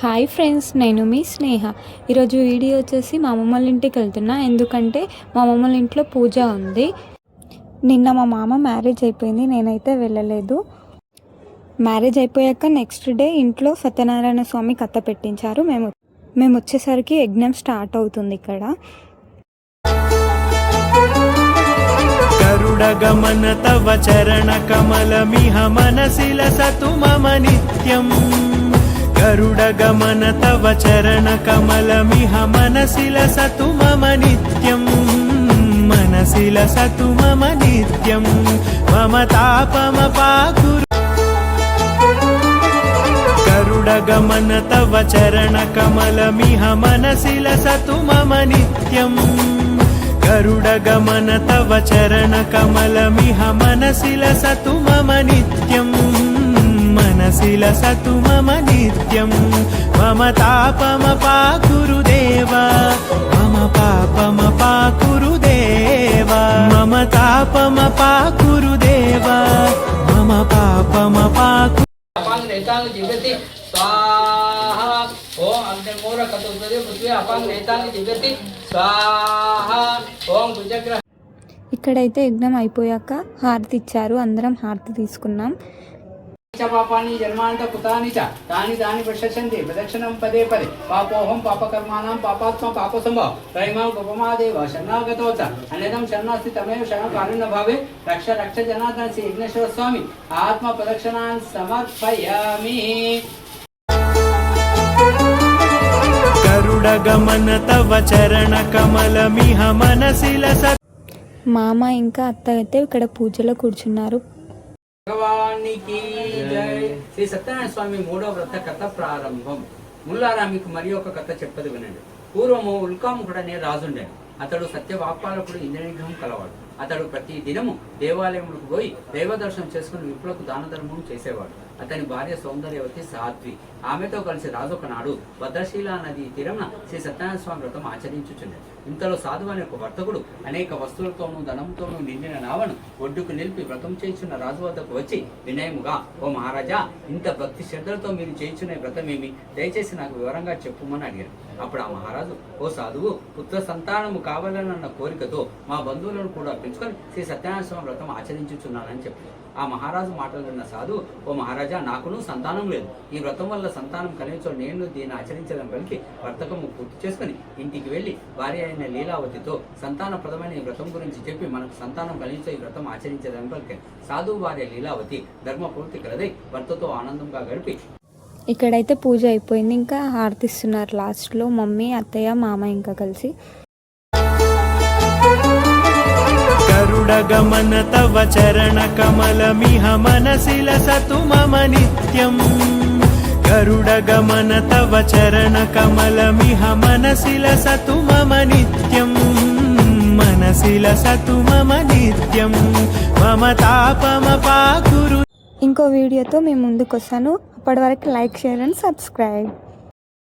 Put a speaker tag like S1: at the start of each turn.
S1: Hi friends, నేను మీ స్నేహ. ఈరోజు video వచ్చేసి మా అమ్మమ్మ వాళ్ళ ఇంటికి వెళ్తున్నా. ఎందుకంటే మా అమ్మమ్మ వాళ్ళ ఇంట్లో పూజ ఉంది. నిన్న మా మామ మ్యారేజ్ అయిపోయింది, నేనైతే వెళ్ళలేదు. మ్యారేజ్ అయిపోయాక నెక్స్ట్ డే ఇంట్లో సత్యనారాయణ స్వామి కథ పెట్టించారు. మేము వచ్చేసరికి యజ్ఞం స్టార్ట్ అవుతుంది. ఇక్కడ
S2: గరుడగమన తవ చరణ కమలమిహ మనసిల సతు మమ నిత్యం. గరుడగమన తవ చరణ కమలమిహ మనసిల సతు మమ నిత్యం. మనసిల సతు మమ నిత్యం. మమ తాపమ పాకురు. గరుడగమన తవ చరణ కమలమిహ మనసిల సతు మమ నిత్యం. గరుడగమన తవ చరణ కమలమిహ మనసిల సతు మమ నిత్యం. మనసిల సతు మమ నిత్యం. మమ తాపమ పాకురు దేవా, మమ పాపమ పాకురు దేవా. మమ తాపమ పాకురు దేవా, మమ పాపమ పాకు.
S3: अपांग नेतांग जीवति स्वाहा ओम अग्निमूल कतुपति पृथ्वी अपांग नेतांग जीवति स्वाहा ओम भुजग्रह.
S1: ఇక్కడైతే యజ్ఞం అయిపోయాక హారతి ఇచ్చారు. అందరం హారతి తీసుకున్నాం.
S3: పాపాని జన్మాంత కుతాని చ తాని తాని ప్రశంసంతి ప్రదక్షిణం పదే పదే పాపోహం పాపకర్మాణం పాపాత్మ పాపసంభవ త్రైమాం ఉపమాదేవ శరణాగతోచ అన్యదం శరణాస్తి తమేవ శరణం కారుణ్య భావే రక్ష రక్ష జనార్దన శ్రీ విఘ్నేశ్వర స్వామి ఆత్మ ప్రదక్షిణాన్ సమర్పయామి.
S2: గరుడగమన తవ చరణ కమలమిహ మనసిల సత్.
S1: మామ ఇంకా అత్త అయితే ఇక్కడ పూజలో కూర్చున్నారు.
S3: భగవానికి జై. శ్రీ సత్యనారాయణ స్వామి మూడవ వ్రత కథ ప్రారంభం. ముల్లారా మీకు మరి ఒక కథ చెప్పదు వినండి. పూర్వము ఉల్కాముఖుడు అనే రాజుండేను. అతడు సత్యవాక్పాలకుడు, ఇంద్రనిగ్రహం కలవాడు. అతడు ప్రతి దినము దేవాలయములకు పోయి దైవ దర్శనం చేసుకుని విప్పులకు దాన ధర్మం చేసేవాడు. అతని భార్య సౌందర్యవతి సాధ్వి. ఆమెతో కలిసి రాజు ఒకనాడు భద్రశీల నది తీరమున శ్రీ సత్యనారాయణ స్వామి వ్రతం ఆచరించుచుండేది. ఇంతలో సాధువు అనే ఒక వర్తకుడు అనేక వస్తువులతోనూ ధనంతోనూ నిండిన నావను ఒడ్డుకు నిలిపి వ్రతం చేయించున్న రాజు వద్దకు వచ్చి వినయముగా, ఓ మహారాజా, ఇంత భక్తి శ్రద్ధలతో మీరు చేయించున్న వ్రతం ఏమి? దయచేసి నాకు వివరంగా చెప్పుమని అడిగారు. అప్పుడు ఆ మహారాజు, ఓ సాధువు, పుత్ర సంతానము కావాలన్న కోరికతో మా బంధువులను కూడా పెంచుకొని శ్రీ సత్యనారాయణ స్వామి వ్రతం ఆచరించుచున్నానని చెప్పారు. ఆ మహారాజు మాటలు విన్న సాధువు, ఓ మహారాజా, నాకును సంతానం లేదు. ఈ వ్రతం వల్ల సంతానం కలిగించో నేను దీన్ని ఆచరించడం కలిగి వర్తకము పూర్తి చేసుకుని ఇంటికి వెళ్లి భార్య అయిన లీలావతితో సంతానప్రదమైన ఈ వ్రతం గురించి చెప్పి మనకు సంతానం కలిగించో ఈ వ్రతం ఆచరించడం కలిగి సాధువు భార్య లీలావతి ధర్మపూర్తి కలదై భర్తతో ఆనందంగా గడిపి.
S1: ఇక్కడైతే పూజ అయిపోయింది. ఇంకా హారతిస్తున్నారు లాస్ట్లో మమ్మీ, అత్తయ్య, మామ ఇంకా కలిసి.
S2: గరుడగమన తవ చరణ కమలమిహ మనసిల సతు మమ నిత్యం. గరుడగమన తవ చరణ కమలమిహ మనసిల సతు మమ నిత్యం. మనసిల సతు మమ నిత్యం. మమ తాపమ పాకురు.
S1: ఇంకో వీడియోతో మేము ముందుకు వస్తాను. అప్పటి వరకు లైక్, షేర్ అండ్ సబ్స్క్రైబ్.